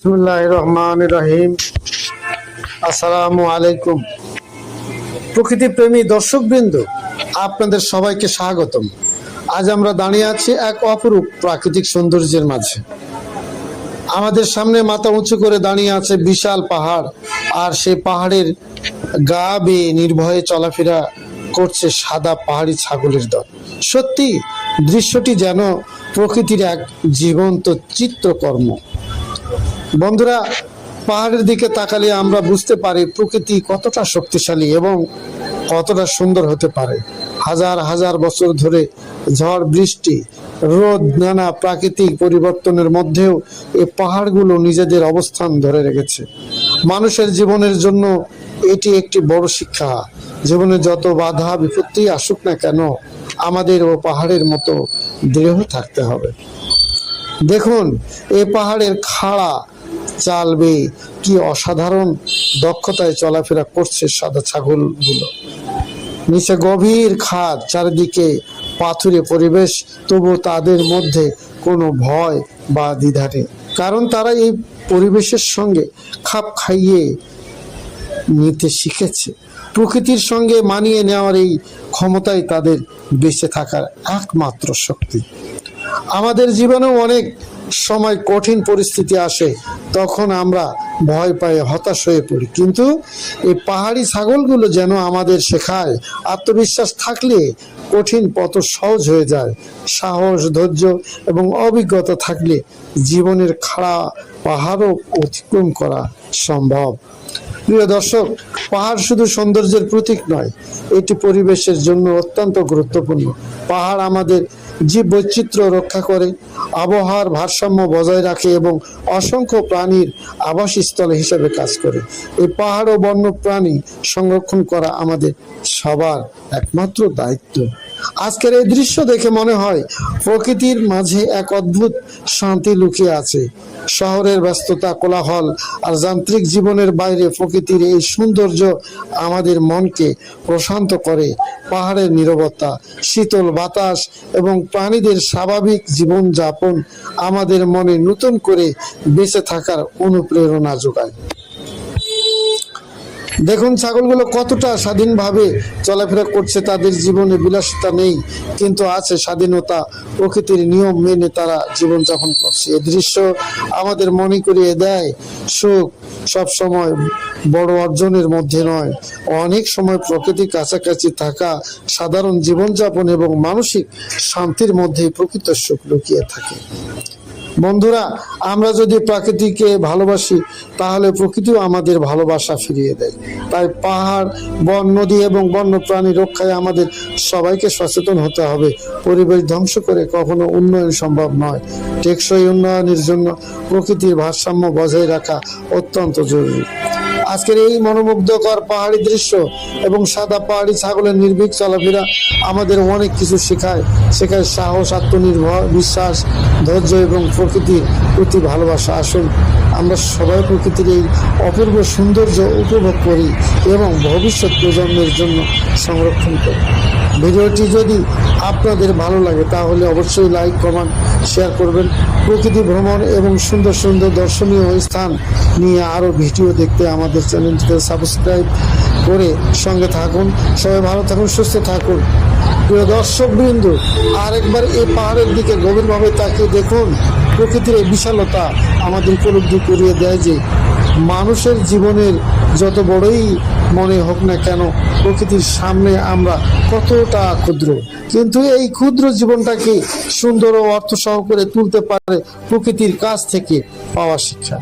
বিসমিল্লাহির রহমানির রহিম। আসসালামু আলাইকুম। প্রকৃতি প্রেমী দর্শকবৃন্দ, আপনাদের সবাইকে স্বাগতম। আজ আমরা দাঁড়িয়ে আছি এক অপরূপ প্রাকৃতিক সৌন্দর্যের মাঝে। আমাদের সামনে মাথা উঁচু করে দাঁড়িয়ে আছে বিশাল পাহাড়, আর সেই পাহাড়ের গা বেয়ে নির্ভয়ে চলাফেরা করছে সাদা পাহাড়ি ছাগলের দল। সত্যি দৃশ্যটি যেন প্রকৃতির এক জীবন্ত চিত্রকর্ম। বন্ধুরা, পাহাড়ের দিকে তাকালে আমরা বুঝতে পারি প্রকৃতি কতটা শক্তিশালী এবং কতটা সুন্দর হতে পারে। হাজার হাজার বছর ধরে ঝড়, বৃষ্টি, রোদ, নানা প্রাকৃতিক পরিবর্তনের মধ্যেও এই পাহাড়গুলো নিজেদের অবস্থান ধরে রেখেছে। মানুষের জীবনের জন্য এটি একটি বড় শিক্ষা। জীবনে যত বাধা বিপত্তি আসুক না কেন, আমাদের ও পাহাড়ের মতো দৃঢ় থাকতে হবে। দেখুন, এই পাহাড়ের খাড়া চাল বেয়ে কি অসাধারণ দক্ষতায় চলাফেরা করছে সাদা ছাগলগুলো। নিচে গভীর খাদ, চারিদিকে পাথুরে পরিবেশ, তবু তাদের মধ্যে কোনো ভয় বা দ্বিধা নেই, কারণ তারা এই পরিবেশের সঙ্গে খাপ খাইয়ে নিতে শিখেছে। প্রকৃতির সঙ্গে মানিয়ে নেওয়ার এই ক্ষমতাই তাদের বেঁচে থাকার একমাত্র শক্তি। আমাদের জীবনেও অনেক সময় কঠিন পরিস্থিতি আসে, তখন আমরা ভয় পাই, হতাশ হয়ে পড়ি, কিন্তু এই পাহাড়ি ছাগলগুলো যেন আমাদের শেখায় আত্মবিশ্বাস থাকলে কঠিন পথ সহজ হয়ে যায়। সাহস, ধৈর্য এবং অভিজ্ঞতা থাকলে জীবনের খাড়া পাহাড়ও অতিক্রম করা সম্ভব। প্রিয় দর্শক, পাহাড় শুধু সৌন্দর্যের প্রতীক নয়, এটি পরিবেশের জন্য অত্যন্ত গুরুত্বপূর্ণ। পাহাড় আমাদের জীব বৈচিত্র্য রক্ষা করে, আবহাওয়ার ভারসাম্য বজায় রাখে এবং অসংখ্য প্রাণীর আবাসস্থল হিসেবে কাজ করে। এই পাহাড় ও বন্য প্রাণী সংরক্ষণ করা আমাদের সবার একমাত্র দায়িত্ব। আজকের এই দৃশ্য দেখে মনে হয় প্রকৃতির মাঝে এক অদ্ভুত শান্তি লুকিয়ে আছে। শহরের ব্যস্ততা, কোলাহল আর যান্ত্রিক জীবনের বাইরে প্রকৃতির এই সৌন্দর্য আমাদের মনকে প্রশান্ত করে। পাহাড়ের নীরবতা, শীতল বাতাস এবং প্রাণীদের স্বাভাবিক জীবনযাপন আমাদের মনে নতুন করে বেঁচে থাকার অনুপ্রেরণা যোগায়। দেখুন, ছাগলগুলো কতটা স্বাধীনভাবে চলাফেরা করছে। তাদের জীবনে বিলাসিতা নেই, কিন্তু আছে স্বাধীনতা। প্রকৃতির নিয়ম মেনে তারা জীবনযাপন করছে। এই দৃশ্য আমাদের মনে করিয়ে দেয়, সুখ সবসময় বড় অর্জনের মধ্যে নয়, অনেক সময় প্রকৃতির কাছাকাছি থাকা, সাধারণ জীবনযাপন এবং মানসিক শান্তির মধ্যেই প্রকৃত সুখ লুকিয়ে থাকে। বন্ধুরা, আমরা যদি প্রকৃতিকে ভালোবাসি, তাহলে প্রকৃতিও আমাদের ভালোবাসা ফিরিয়ে দেয়। তাই পাহাড়, বন, নদী এবং বন্য প্রাণী রক্ষায় আমাদের সবাইকে সচেতন হতে হবে। পরিবেশ ধ্বংস করে কখনো উন্নয়ন সম্ভব নয়। টেকসই উন্নয়নের জন্য প্রকৃতির ভারসাম্য বজায় রাখা অত্যন্ত জরুরি। আজকের এই মনোমুগ্ধকর পাহাড়ি দৃশ্য এবং সাদা পাহাড়ি ছাগলের নির্ভীক চলাফেরা আমাদের অনেক কিছু শেখায়। সাহস, আত্মনির্ভর, বিশ্বাস, ধৈর্য এবং প্রকৃতির প্রতি ভালোবাসা। আসুন আমরা সবাই প্রকৃতির এই অপূর্ব সৌন্দর্য উপভোগ করি এবং ভবিষ্যৎ প্রজন্মের জন্য সংরক্ষণ করি। ভিডিওটি যদি আপনাদের ভালো লাগে তাহলে অবশ্যই লাইক, কমেন্ট, শেয়ার করবেন। প্রকৃতি ভ্রমণ এবং সুন্দর সুন্দর দর্শনীয় স্থান নিয়ে আরও ভিডিও দেখতে আমাদের চ্যানেলটিতে সাবস্ক্রাইব করে সঙ্গে থাকুন। সবাই ভালো থাকুন, সুস্থ থাকুন। প্রিয় দর্শকবৃন্দ, আরেকবার এই পাহাড়ের দিকে গভীরভাবে তাকিয়ে দেখুন। প্রকৃতির এই বিশালতা আমাদের উপলব্ধি করিয়ে দেয় যে মানুষের জীবনের যত বড়ই মনে হোক না কেন, প্রকৃতির সামনে আমরা কতটা ক্ষুদ্র, কিন্তু এই ক্ষুদ্র জীবনটাকে সুন্দর ও অর্থসহ করে তুলতে পারে প্রকৃতির কাছ থেকে পাওয়া শিক্ষা।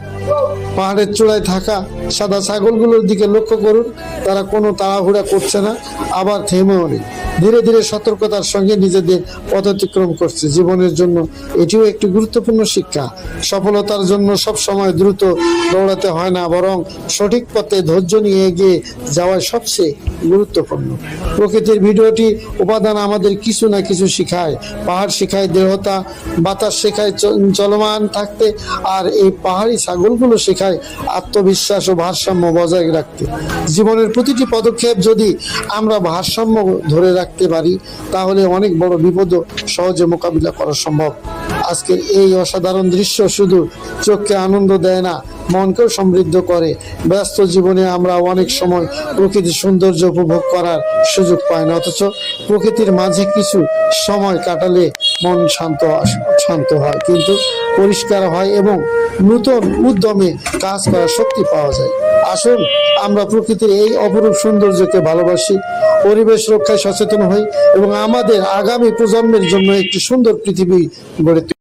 পাহাড়ের চূড়ায় থাকা সাদা ছাগলগুলোর দিকে লক্ষ্য করুন। তারা কোনো তাড়াহুড়া করছে না, আবার থেমেও নেই। ধীরে ধীরে সতর্কতার সঙ্গে নিজেদের পথ অতিক্রম করছে। জীবনের জন্য এটিও একটি গুরুত্বপূর্ণ শিক্ষা। সফলতার জন্য সব সময় দ্রুত দৌড়াতে হয় না, বরং সঠিক পথে ধৈর্য নিয়ে এগিয়ে যাওয়া সবচেয়ে গুরুত্বপূর্ণ। প্রকৃতির ভিডিওটি উপাদান আমাদের কিছু না কিছু শিখায়। পাহাড় শেখায় দৃঢ়তা, বাতাস শেখায় চলমান থাকতে, আর এই পাহাড়ি ছাগলগুলো শেখায় আত্মবিশ্বাস ও ভারসাম্য বজায় রাখতে। জীবনের প্রতিটি পদক্ষেপ যদি আমরা ভারসাম্য ধরে রাখতে পারি, তাহলে অনেক বড় বিপদও সহজে মোকাবিলা করা সম্ভব। আজকের এই অসাধারণ দৃশ্য শুধু চোখকে আনন্দ দেয় না, মনকেও সমৃদ্ধ করে। ব্যস্ত জীবনে আমরা অনেক সময় প্রকৃতির সৌন্দর্য উপভোগ করার সুযোগ পাই না, অথচ প্রকৃতির মাঝে কিছু সময় কাটালে মন শান্ত হয়, কিন্তু পরিষ্কার হয় এবং নতুন উদ্যমে কাজ করার শক্তি পাওয়া যায়। আসুন আমরা প্রকৃতির এই অপরূপ সৌন্দর্যকে ভালোবাসি, পরিবেশ রক্ষায় সচেতন হই এবং আমাদের আগামী প্রজন্মের জন্য একটি সুন্দর পৃথিবী গড়ে তুলি।